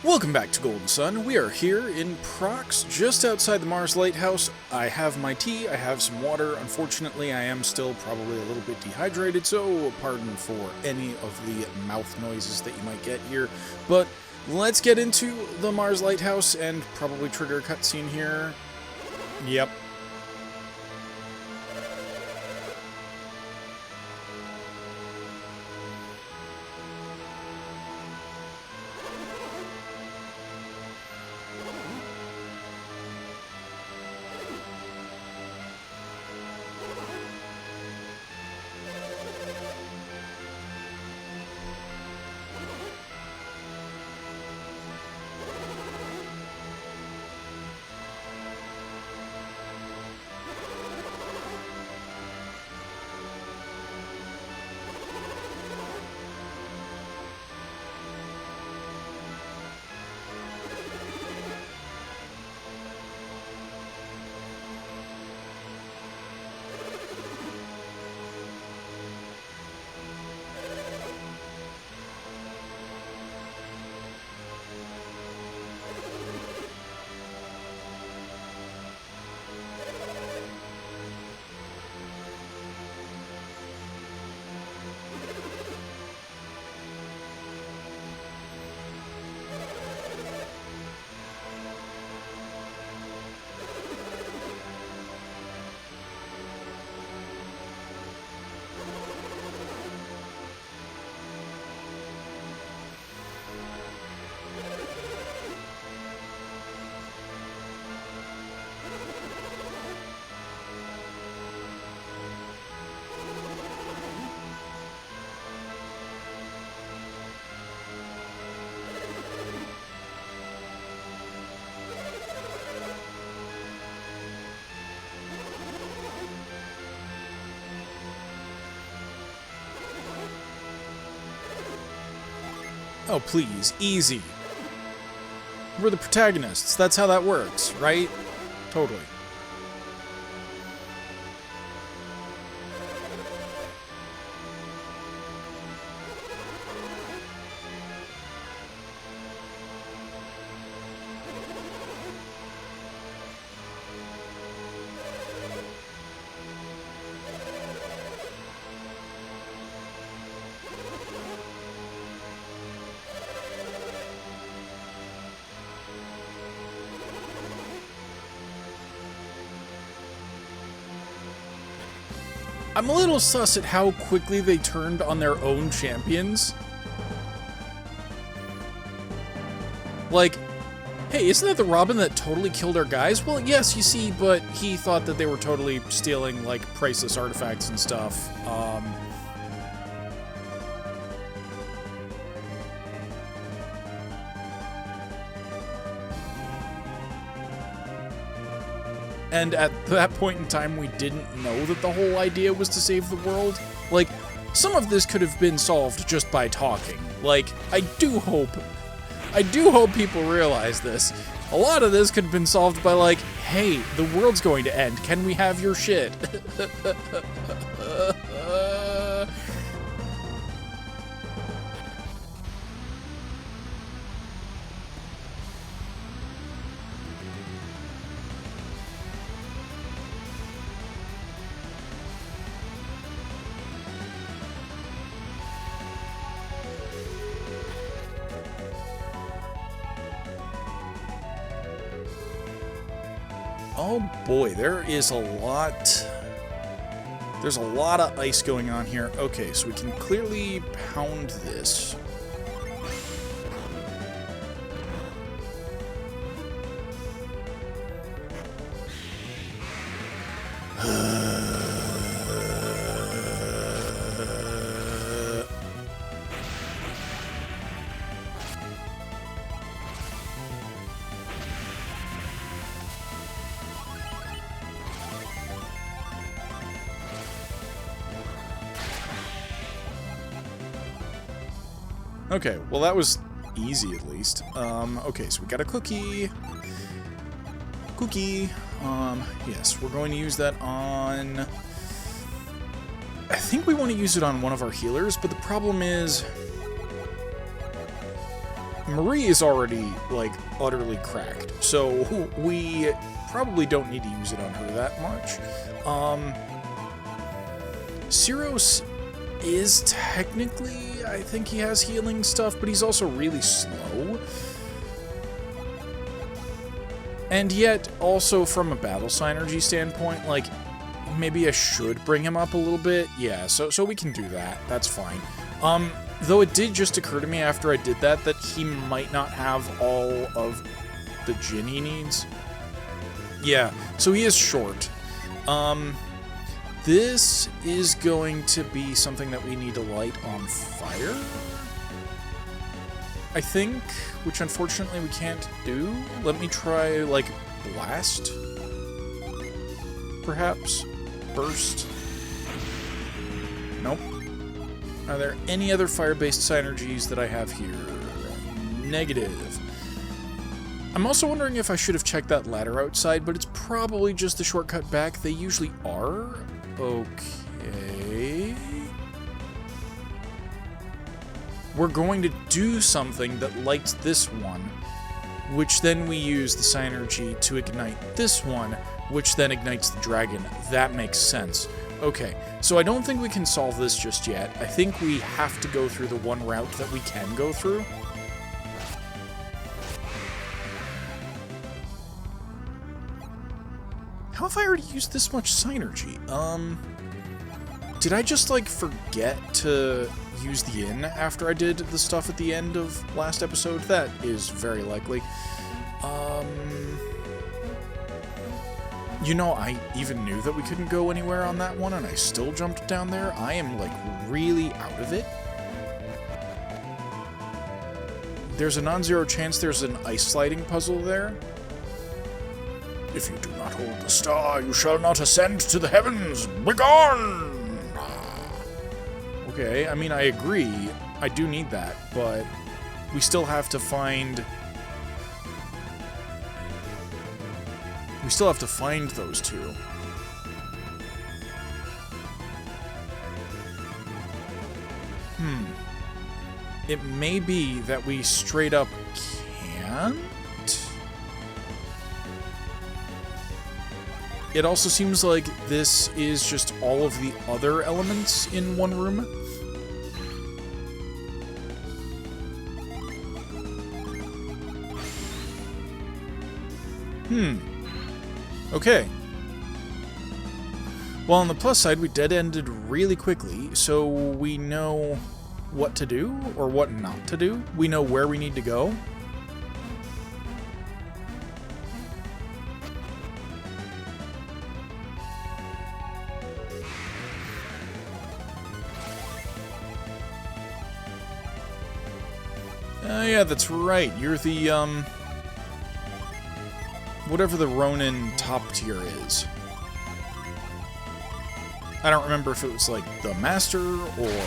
Welcome back to Golden Sun. We are here in Prox, just outside the Mars Lighthouse. I have my tea, I have some water. Unfortunately, I am still probably a little bit dehydrated, so pardon for any of the mouth noises that you might get here. But let's get into the Mars Lighthouse and probably trigger a cutscene here. Yep. Oh, please. Easy. We're the protagonists. That's how that works, right? Totally. I'm a little sus at how quickly they turned on their own champions. Like, hey, isn't that the Robin that totally killed our guys? Well, yes, you see, but he thought that they were totally stealing, like, priceless artifacts and stuff. And at that point in time, we didn't know that the whole idea was to save the world. Like, some of this could have been solved just by talking. Like, I do hope people realize this. A lot of this could have been solved by like, hey, the world's going to end. Can we have your shit? Oh boy, there is a lot. There's a lot of ice going on here. Okay, so we can clearly pound this. Okay, well that was easy at least. Okay, so we got a cookie. Yes, we're going to use that on... I think we want to use it on one of our healers, but the problem is... Marie is already, like, utterly cracked, so we probably don't need to use it on her that much. Cyros is technically, I think he has healing stuff, but he's also really slow. And yet, also from a battle synergy standpoint, like, maybe I should bring him up a little bit. Yeah, so we can do that. That's fine. Though it did just occur to me after I did that he might not have all of the gin he needs. Yeah, so he is short. This is going to be something that we need to light on fire, I think, which unfortunately we can't do. Let me try, like, blast, perhaps? Burst? Nope. Are there any other fire-based synergies that I have here? Negative. I'm also wondering if I should have checked that ladder outside, but it's probably just the shortcut back. They usually are. Okay. We're going to do something that lights this one, which then we use the synergy to ignite this one, which then ignites the dragon. That makes sense. Okay, so I don't think we can solve this just yet. I think we have to go through the one route that we can go through. How have I already used this much synergy? Did I just, like, forget to use the inn after I did the stuff at the end of last episode? That is very likely. You know, I even knew that we couldn't go anywhere on that one, and I still jumped down there. I am, like, really out of it. There's a non-zero chance there's an ice sliding puzzle there. If you do not hold the star, you shall not ascend to the heavens. Begone! Okay, I mean, I agree. I do need that, but we still have to find... We still have to find those two. It may be that we straight up can't? It also seems like this is just all of the other elements in one room. Okay. Well, on the plus side, we dead-ended really quickly, so we know what to do, or what not to do. We know where we need to go. Yeah, that's right. You're the, whatever the Ronin top tier is. I don't remember if it was, like, the Master, or...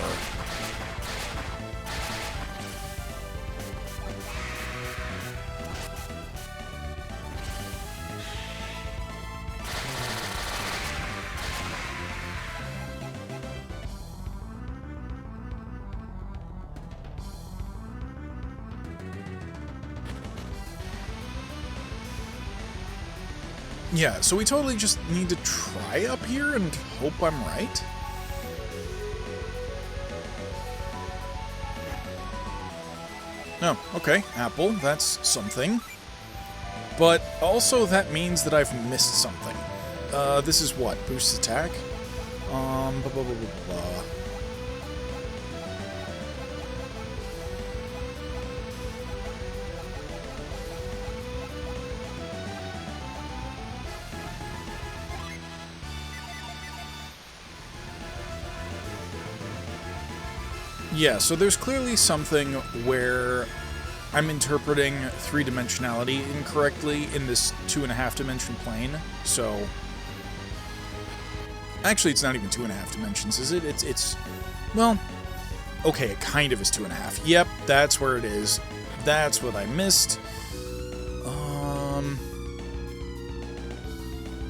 Yeah, so we totally just need to try up here and hope I'm right. Oh, okay, apple, that's something. But also that means that I've missed something. This is what? Boost attack? Blah, blah, blah, blah, blah. Yeah, so there's clearly something where I'm interpreting three-dimensionality incorrectly in this 2.5-dimension plane, so... Actually, it's not even 2.5 dimensions, is it? It's... Well, okay, it kind of is 2.5. Yep, that's where it is. That's what I missed.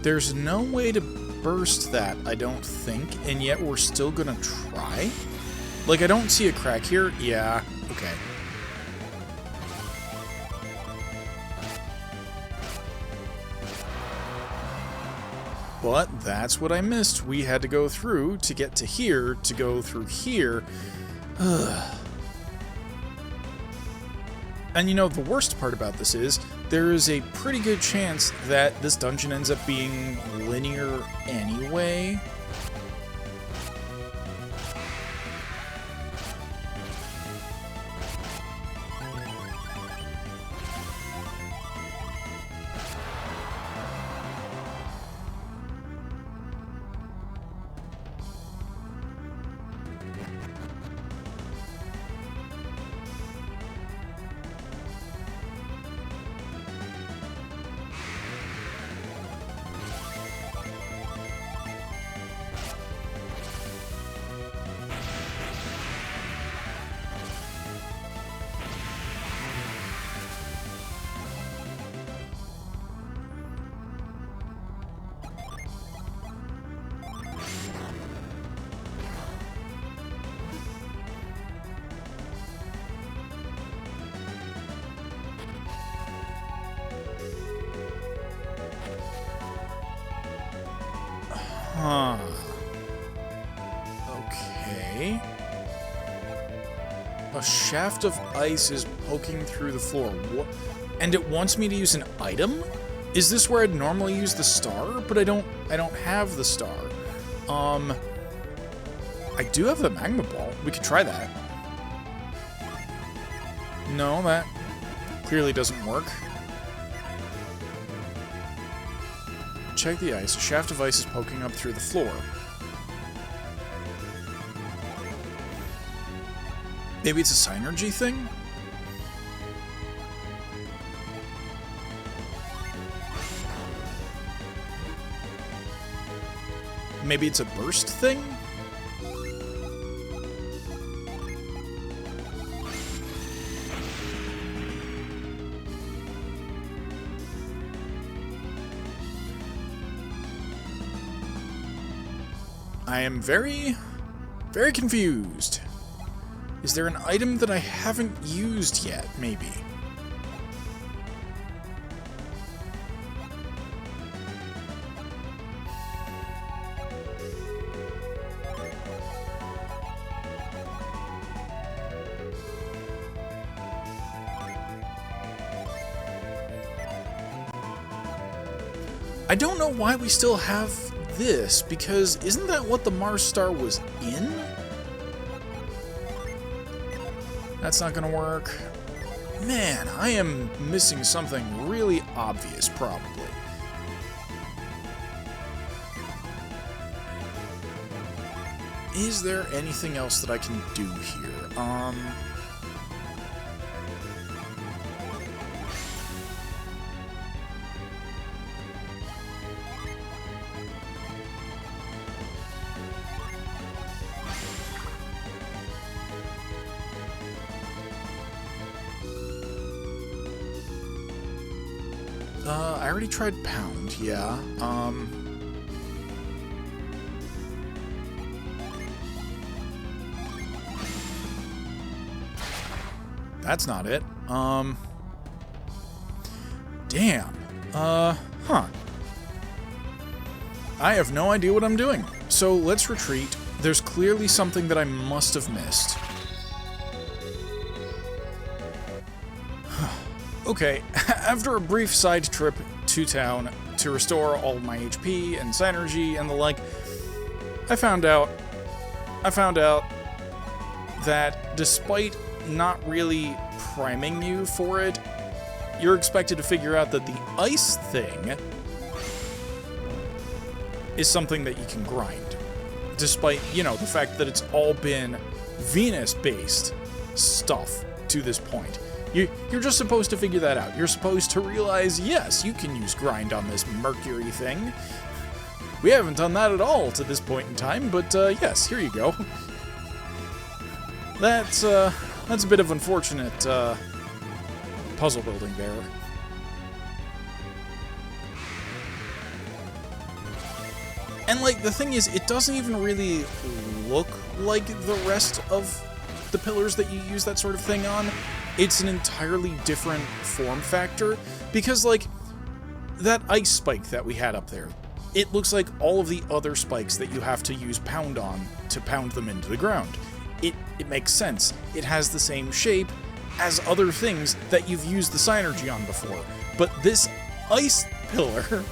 There's no way to burst that, I don't think, and yet we're still gonna try? Like, I don't see a crack here. Yeah, okay. But that's what I missed. We had to go through to get to here, to go through here. Ugh. And you know, the worst part about this is, there is a pretty good chance that this dungeon ends up being linear anyway. Huh. Okay. A shaft of ice is poking through the floor. What? And it wants me to use an item? Is this where I'd normally use the star? But I don't have the star. I do have the magma ball. We could try that. No, that clearly doesn't work. Check the ice. A shaft of ice is poking up through the floor. Maybe it's a synergy thing? Maybe it's a burst thing? I am very, very confused. Is there an item that I haven't used yet, maybe? I don't know why we still have this, because isn't that what the Mars star was in? That's not gonna work. Man, I am missing something really obvious, probably. Is there anything else that I can do here? I already tried pound, yeah. That's not it. Damn. Huh. I have no idea what I'm doing. So let's retreat. There's clearly something that I must have missed. Okay, after a brief side trip to town to restore all my HP and synergy and the like, I found out that despite not really priming you for it, you're expected to figure out that the ice thing is something that you can grind. Despite, you know, the fact that it's all been Venus-based stuff to this point. You're just supposed to figure that out. You're supposed to realize, yes, you can use grind on this Mercury thing. We haven't done that at all to this point in time, but yes, here you go. That's a bit of unfortunate puzzle building there. And, like, the thing is, it doesn't even really look like the rest of the pillars that you use that sort of thing on. It's an entirely different form factor, because, like, that ice spike that we had up there, it looks like all of the other spikes that you have to use pound on to pound them into the ground. It makes sense. It has the same shape as other things that you've used the Synergy on before. But this ice pillar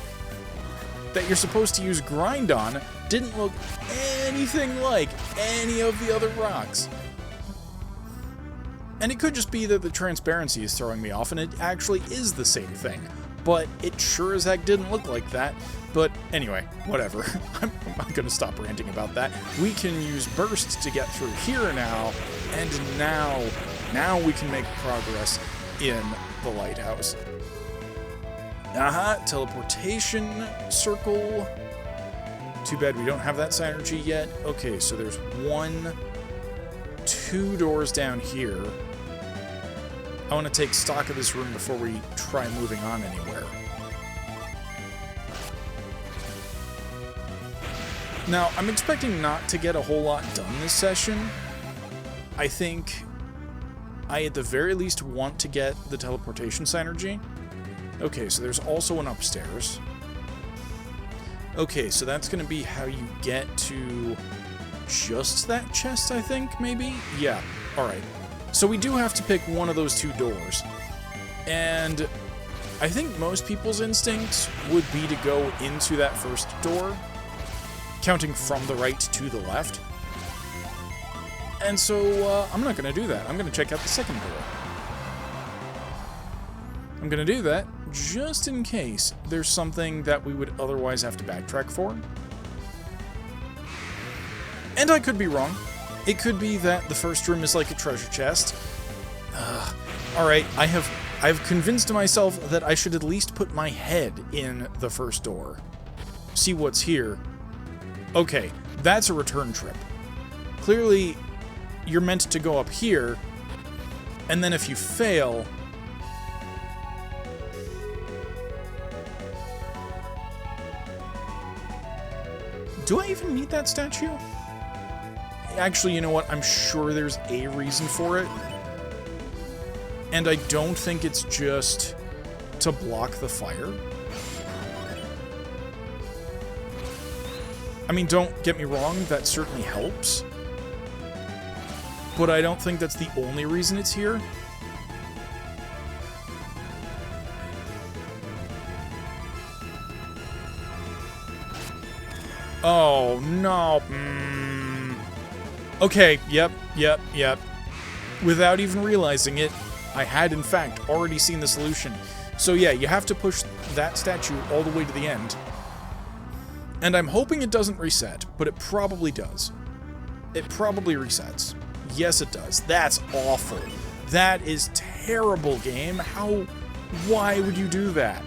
that you're supposed to use grind on didn't look anything like any of the other rocks. And it could just be that the transparency is throwing me off and it actually is the same thing. But it sure as heck didn't look like that. But anyway, whatever. I'm going to stop ranting about that. We can use bursts to get through here now, and now we can make progress in the lighthouse. Teleportation circle. Too bad we don't have that Synergy yet. Okay, so there's 2 doors down here. I want to take stock of this room before we try moving on anywhere. Now, I'm expecting not to get a whole lot done this session. I think I, at the very least, want to get the teleportation Synergy. Okay, so there's also an upstairs. Okay, so that's going to be how you get to just that chest, I think, maybe? Yeah, alright. So we do have to pick one of those 2 doors. And I think most people's instincts would be to go into that first door, counting from the right to the left. And so I'm not going to do that. I'm going to check out the second door. I'm going to do that just in case there's something that we would otherwise have to backtrack for. And I could be wrong. It could be that the first room is like a treasure chest. Alright, I've convinced myself that I should at least put my head in the first door. See what's here. Okay, that's a return trip. Clearly, you're meant to go up here, and then if you fail... Do I even need that statue? Actually, you know what? I'm sure there's a reason for it. And I don't think it's just to block the fire. I mean, don't get me wrong, that certainly helps. But I don't think that's the only reason it's here. Oh, no. Okay, yep. Without even realizing it, I had, in fact, already seen the solution. So yeah, you have to push that statue all the way to the end. And I'm hoping it doesn't reset, but it probably does. It probably resets. Yes, it does. That's awful. That is terrible, game. Why would you do that?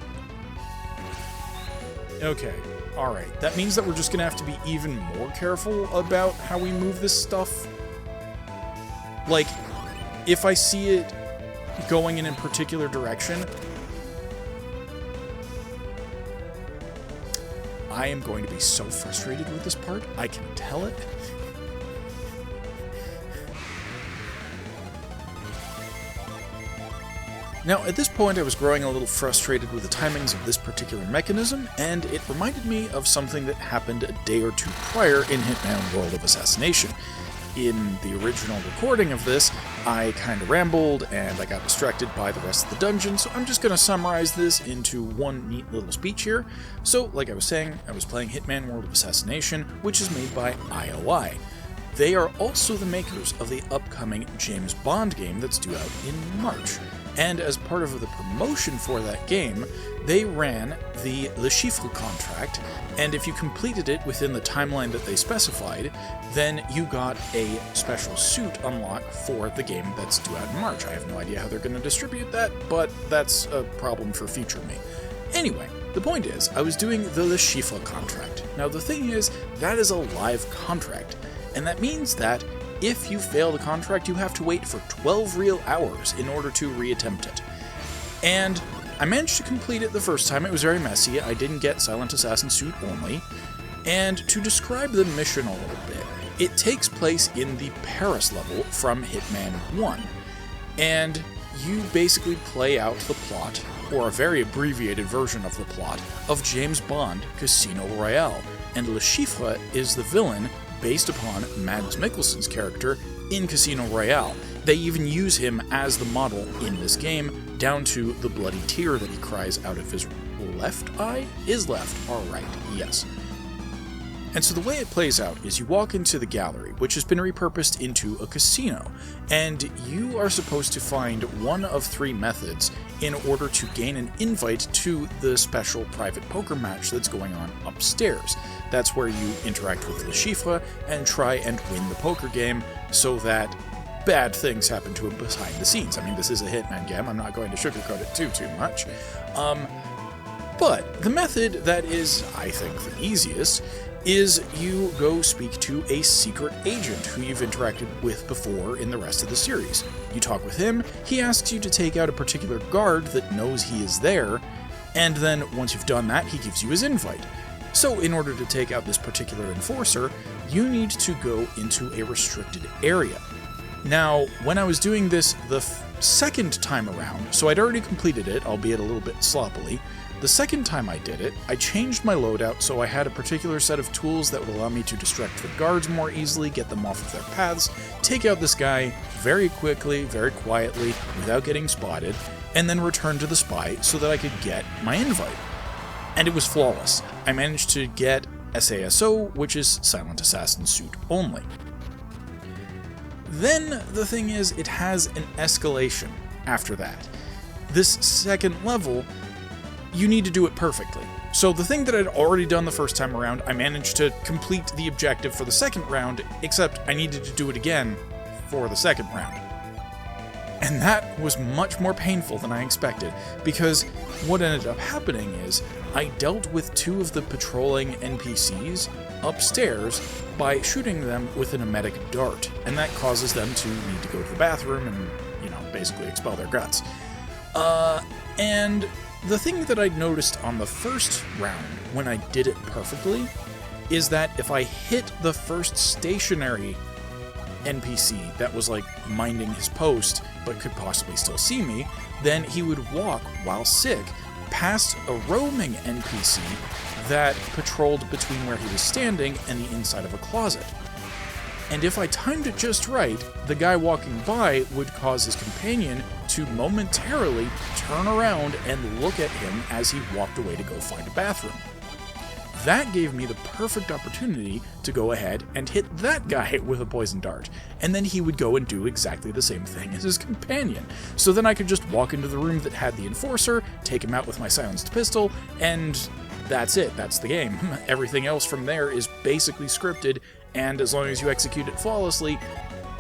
Okay. Alright, that means that we're just gonna have to be even more careful about how we move this stuff. Like, if I see it going in a particular direction, I am going to be so frustrated with this part. I can tell it. Now, at this point, I was growing a little frustrated with the timings of this particular mechanism, and it reminded me of something that happened a day or 2 prior in Hitman World of Assassination. In the original recording of this, I kind of rambled, and I got distracted by the rest of the dungeon, so I'm just going to summarize this into one neat little speech here. So, like I was saying, I was playing Hitman World of Assassination, which is made by IOI. They are also the makers of the upcoming James Bond game that's due out in March. And as part of the promotion for that game, they ran the Le Chiffre contract, and if you completed it within the timeline that they specified, then you got a special suit unlocked for the game that's due out in March. I have no idea how they're going to distribute that, but that's a problem for future me. Anyway, the point is, I was doing the Le Chiffre contract. Now the thing is, that is a live contract, and that means that if you fail the contract, you have to wait for 12 real hours in order to reattempt it. And I managed to complete it the first time. It was very messy. I didn't get Silent Assassin suit only. And to describe the mission a little bit, it takes place in the Paris level from Hitman 1. And you basically play out the plot, or a very abbreviated version of the plot, of James Bond Casino Royale, and Le Chiffre is the villain based upon Mads Mikkelsen's character in Casino Royale. They even use him as the model in this game, down to the bloody tear that he cries out of his left eye? Is left, alright, yes. And so the way it plays out is you walk into the gallery, which has been repurposed into a casino, and you are supposed to find one of 3 methods in order to gain an invite to the special private poker match that's going on upstairs. That's where you interact with Le Chiffre and try and win the poker game so that bad things happen to him behind the scenes. I mean, this is a Hitman game, I'm not going to sugarcoat it too much. But the method that is, I think, the easiest is you go speak to a secret agent who you've interacted with before in the rest of the series. You talk with him, he asks you to take out a particular guard that knows he is there, and then once you've done that, he gives you his invite. So in order to take out this particular enforcer, you need to go into a restricted area. Now, when I was doing this the second time around, so I'd already completed it, albeit a little bit sloppily, the second time I did it, I changed my loadout so I had a particular set of tools that would allow me to distract the guards more easily, get them off of their paths, take out this guy very quickly, very quietly, without getting spotted, and then return to the spy so that I could get my invite. And it was flawless. I managed to get SASO, which is Silent Assassin Suit only. Then, the thing is, it has an escalation after that. This second level, you need to do it perfectly. So the thing that I'd already done the first time around, I managed to complete the objective for the second round, except I needed to do it again for the second round. And that was much more painful than I expected, because what ended up happening is, I dealt with 2 of the patrolling NPCs upstairs by shooting them with an emetic dart, and that causes them to need to go to the bathroom and, basically expel their guts. And the thing that I'd noticed on the first round, when I did it perfectly, is that if I hit the first stationary NPC that was minding his post, but could possibly still see me, then he would walk, while sick, past a roaming NPC that patrolled between where he was standing and the inside of a closet. And if I timed it just right, the guy walking by would cause his companion to momentarily turn around and look at him as he walked away to go find a bathroom. That gave me the perfect opportunity to go ahead and hit that guy with a poison dart, and then he would go and do exactly the same thing as his companion. So then I could just walk into the room that had the enforcer, take him out with my silenced pistol, and that's it, that's the game. Everything else from there is basically scripted, and as long as you execute it flawlessly,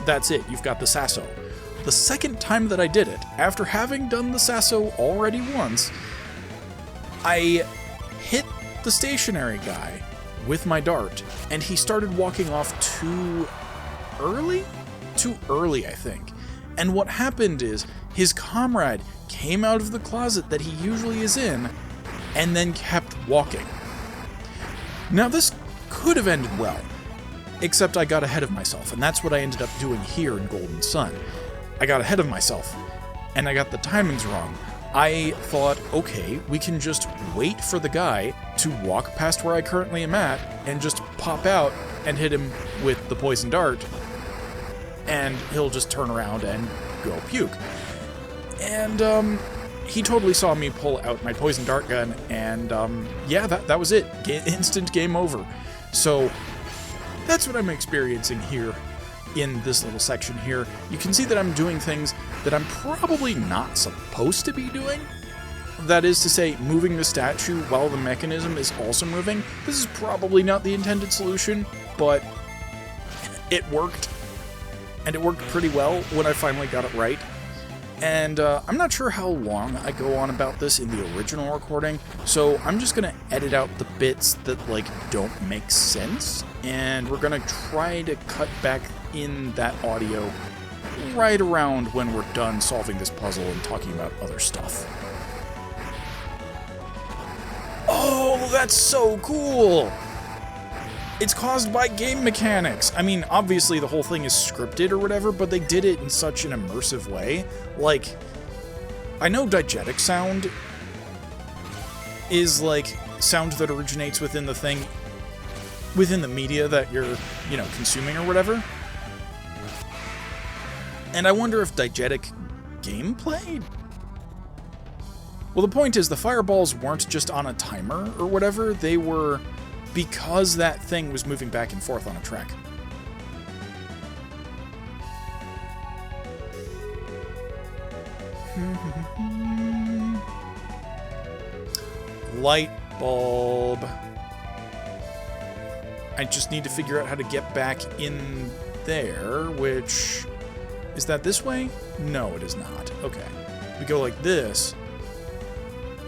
that's it, you've got the Sasso. The second time that I did it, after having done the Sasso already once, I hit the stationary guy with my dart, and he started walking off too early? Too early, I think. And what happened is, his comrade came out of the closet that he usually is in, and then kept walking. Now this could have ended well, except I got ahead of myself, and that's what I ended up doing here in Golden Sun. I got ahead of myself, and I got the timings wrong. I thought, okay, we can just wait for the guy to walk past where I currently am at, and just pop out and hit him with the poison dart, and he'll just turn around and go puke. And, he totally saw me pull out my poison dart gun, and, yeah, that was it. Instant game over. So, that's what I'm experiencing here in this little section here. You can see that I'm doing things that I'm probably not supposed to be doing. That is to say, moving the statue while the mechanism is also moving. This is probably not the intended solution, but it worked. And it worked pretty well when I finally got it right. And I'm not sure how long I go on about this in the original recording, so I'm just going to edit out the bits that, don't make sense, and we're going to try to cut back in that audio right around when we're done solving this puzzle and talking about other stuff. Oh, that's so cool! It's caused by game mechanics. I mean, obviously the whole thing is scripted or whatever, but they did it in such an immersive way. I know diegetic sound is like sound that originates within the thing, within the media that you're, you know, consuming or whatever. And I wonder if diegetic gameplay? Well, the point is the fireballs weren't just on a timer or whatever, they were because that thing was moving back and forth on a track. Light bulb. I just need to figure out how to get back in there, which... Is that this way? No, it is not. Okay. We go like this,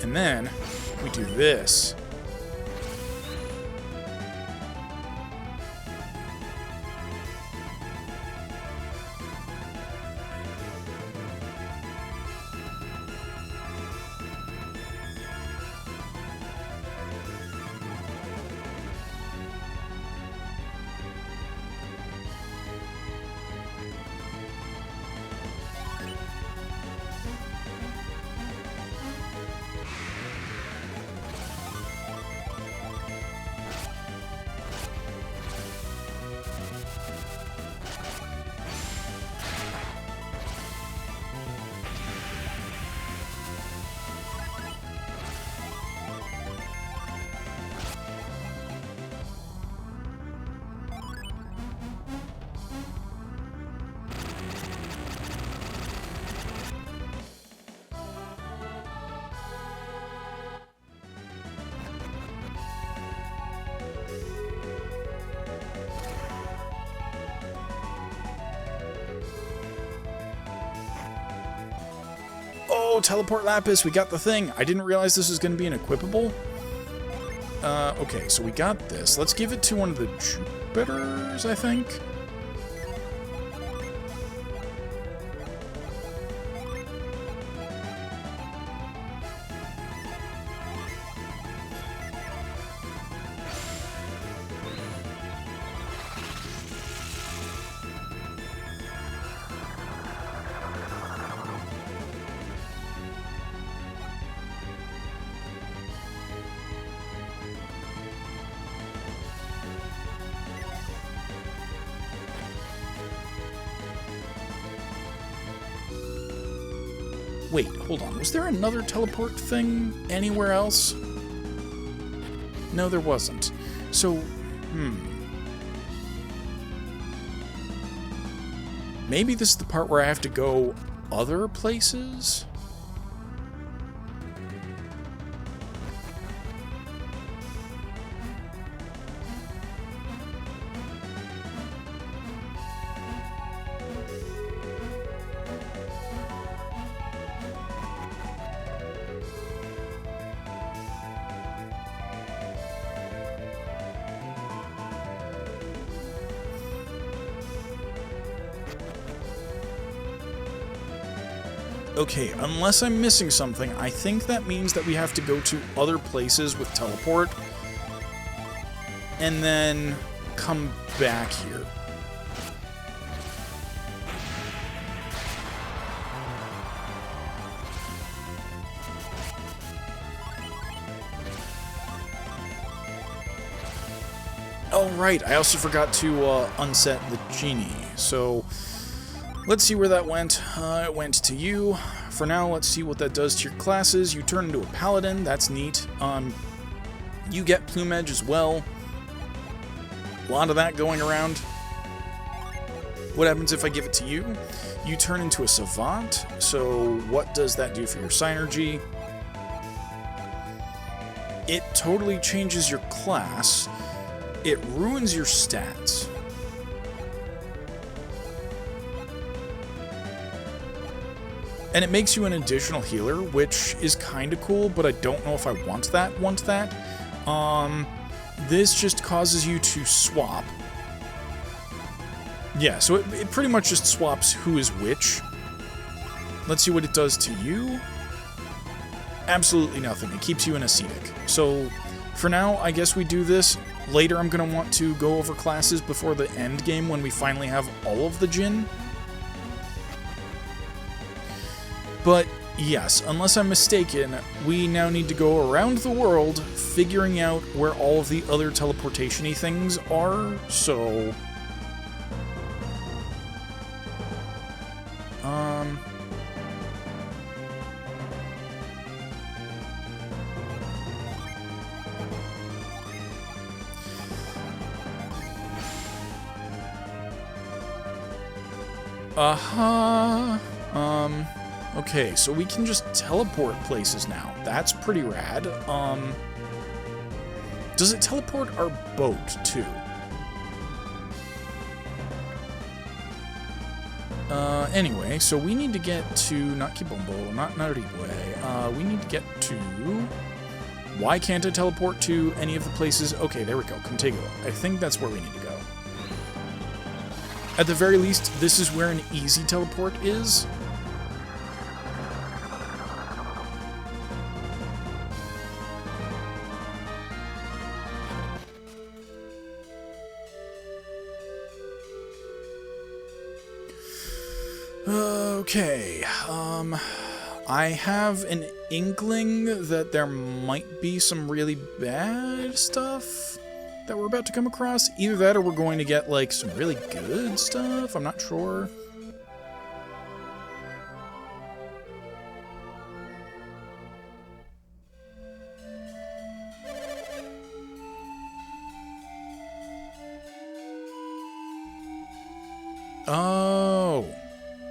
and then we do this. Oh, teleport Lapis, we got the thing. I didn't realize this was going to be an equipable. Okay, so we got this. Let's give it to one of the Jupiters, I think. Wait, hold on. Was there another teleport thing anywhere else? No, there wasn't. So, maybe this is the part where I have to go other places? Okay, unless I'm missing something, I think that means that we have to go to other places with teleport, and then come back here. Oh, right, I also forgot to unset the genie, so... Let's see where that went. It went to you. For now, let's see what that does to your classes. You turn into a paladin. That's neat. You get plumage as well. A lot of that going around. What happens if I give it to you? You turn into a savant. So what does that do for your synergy? It totally changes your class. It ruins your stats. And it makes you an additional healer, which is kind of cool, but I don't know if I want that. This just causes you to swap. Yeah, so it pretty much just swaps who is which. Let's see what it does to you. Absolutely nothing. It keeps you in ascetic. So, for now, I guess we do this. Later, I'm going to want to go over classes before the end game when we finally have all of the Jinn. But yes, unless I'm mistaken, we now need to go around the world figuring out where all of the other teleportation-y things are, so... Okay, so we can just teleport places now. That's pretty rad. Does it teleport our boat, too? Anyway, so we need to get to, not Kibombo, not Naribwe, we need to get to... Why can't I teleport to any of the places? Okay, there we go, Contiguo. I think that's where we need to go. At the very least, this is where an easy teleport is. Okay, I have an inkling that there might be some really bad stuff that we're about to come across. Either that or we're going to get, like, some really good stuff. I'm not sure. Oh,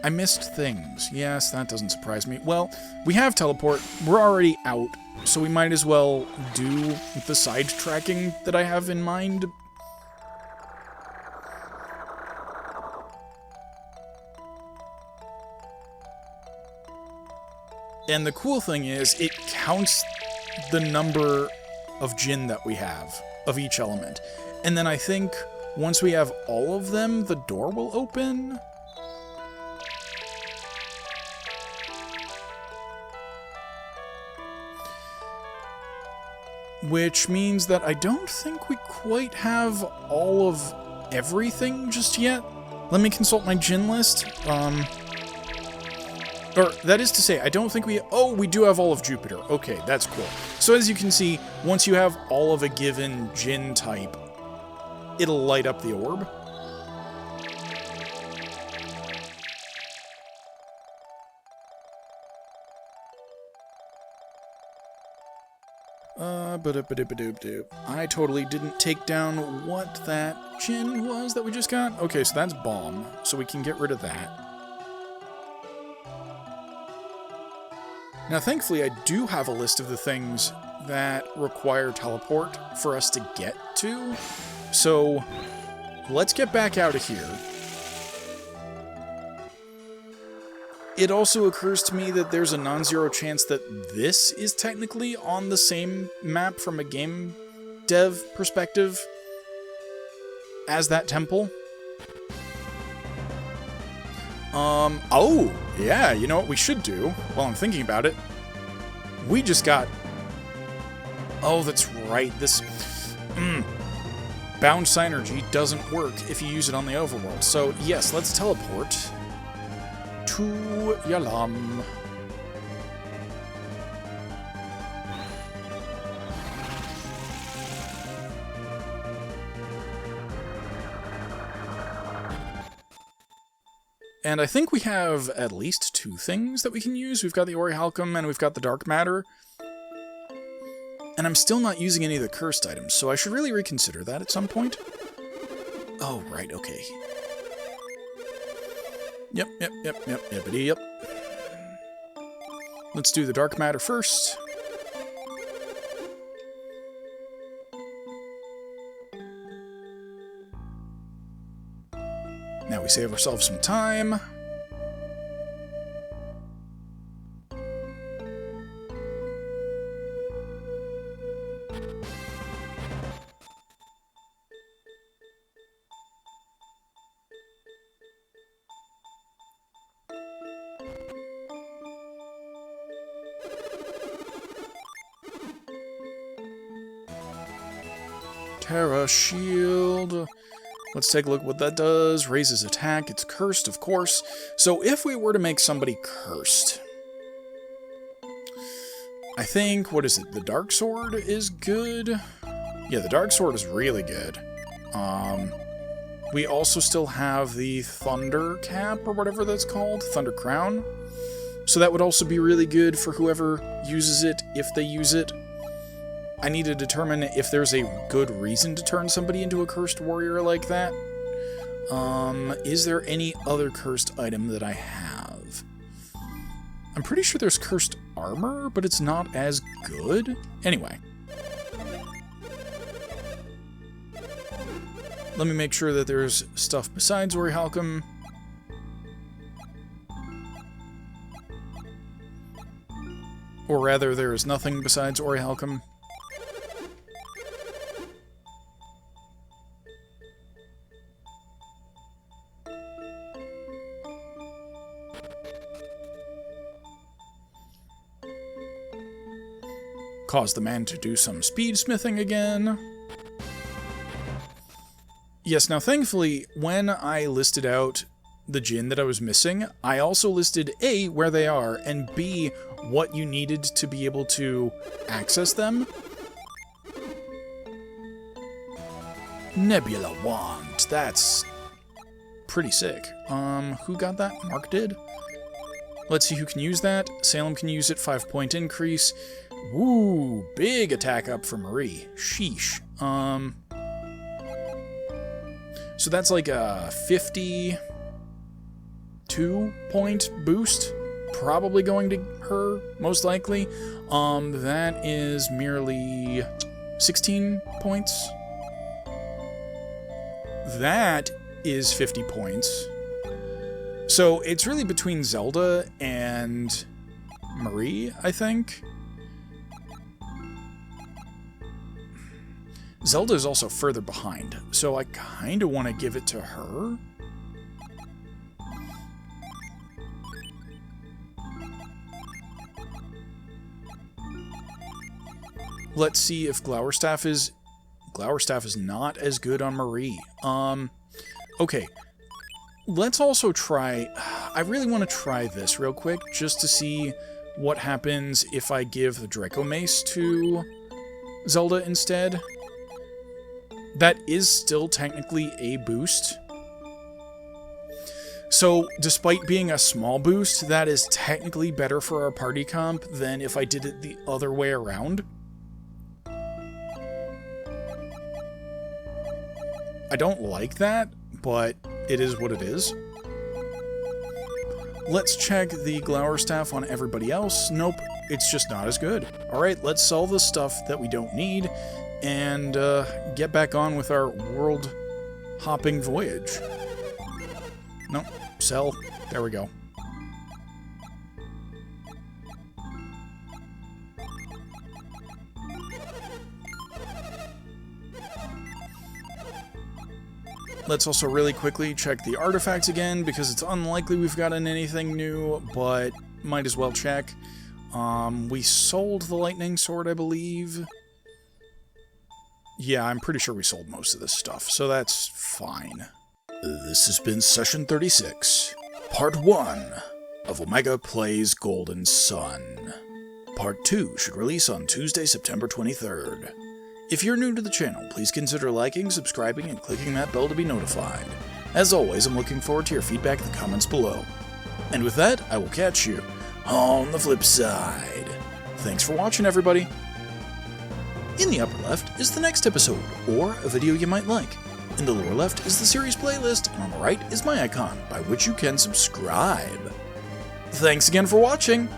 I missed things. Yes, that doesn't surprise me. Well, we have teleport. We're already out, so we might as well do the side tracking that I have in mind. And the cool thing is, it counts the number of Jinn that we have of each element. And then I think once we have all of them, the door will open. Which means that I don't think we quite have all of everything just yet. Let me consult my Jinn list. Or, that is to say, I don't think we... Oh, we do have all of Jupiter. Okay, that's cool. So as you can see, once you have all of a given Jinn type, it'll light up the orb. I totally didn't take down what that Jinn was that we just got. Okay, so that's bomb, so we can get rid of that. Now, thankfully, I do have a list of the things that require teleport for us to get to. So, let's get back out of here. It also occurs to me that there's a non-zero chance that this is technically on the same map from a game dev perspective as that temple. Oh, yeah, you know what we should do, while I'm thinking about it? We just got... Oh, that's right, this... Bound Synergy doesn't work if you use it on the overworld. So, yes, let's teleport to Yalam. And I think we have at least 2 things that we can use. We've got the Orichalcum and we've got the Dark Matter. And I'm still not using any of the cursed items, so I should really reconsider that at some point. Oh, right, okay. Yep. Let's do the Dark Matter first. Now we save ourselves some time. Terra Shield. Let's take a look at what that does. Raises attack. It's cursed, of course. So if we were to make somebody cursed, I think, what is it? The Dark Sword is good. Yeah, the Dark Sword is really good. We also still have the Thunder Cap, or whatever that's called, Thunder Crown. So that would also be really good for whoever uses it, if they use it. I need to determine if there's a good reason to turn somebody into a cursed warrior like that. Is there any other cursed item that I have? I'm pretty sure there's cursed armor, but it's not as good. Anyway. Let me make sure that there's stuff besides Orichalcum. Or rather, there is nothing besides Orichalcum. Cause the man to do some speedsmithing again. Yes, now thankfully, when I listed out the Djinn that I was missing, I also listed A, where they are, and B, what you needed to be able to access them. Nebula Wand, that's pretty sick. Who got that? Mark did? Let's see who can use that. Salem can use it, 5-point increase. Woo, big attack up for Marie. Sheesh. So that's like a 52-point boost, probably going to her, most likely. That is merely 16 points. That is 50 points. So it's really between Zelda and Marie, I think. Zelda is also further behind, so I kind of want to give it to her. Let's see if Glowerstaff is not as good on Marie. Okay. Let's also try... I really want to try this real quick, just to see what happens if I give the Draco Mace to Zelda instead. That is still technically a boost. So, despite being a small boost, that is technically better for our party comp than if I did it the other way around. I don't like that, but it is what it is. Let's check the Glowerstaff on everybody else. Nope, it's just not as good. Alright, let's sell the stuff that we don't need, and get back on with our world-hopping voyage. Nope, sell. There we go. Let's also really quickly check the artifacts again, because it's unlikely we've gotten anything new, but might as well check. We sold the lightning sword, I believe. Yeah, I'm pretty sure we sold most of this stuff, so that's fine. This has been Session 36, Part 1 of Omega Plays Golden Sun. Part 2 should release on Tuesday, September 23rd. If you're new to the channel, please consider liking, subscribing, and clicking that bell to be notified. As always, I'm looking forward to your feedback in the comments below. And with that, I will catch you on the flip side. Thanks for watching, everybody! In the upper left is the next episode, or a video you might like. In the lower left is the series playlist, and on the right is my icon, by which you can subscribe. Thanks again for watching!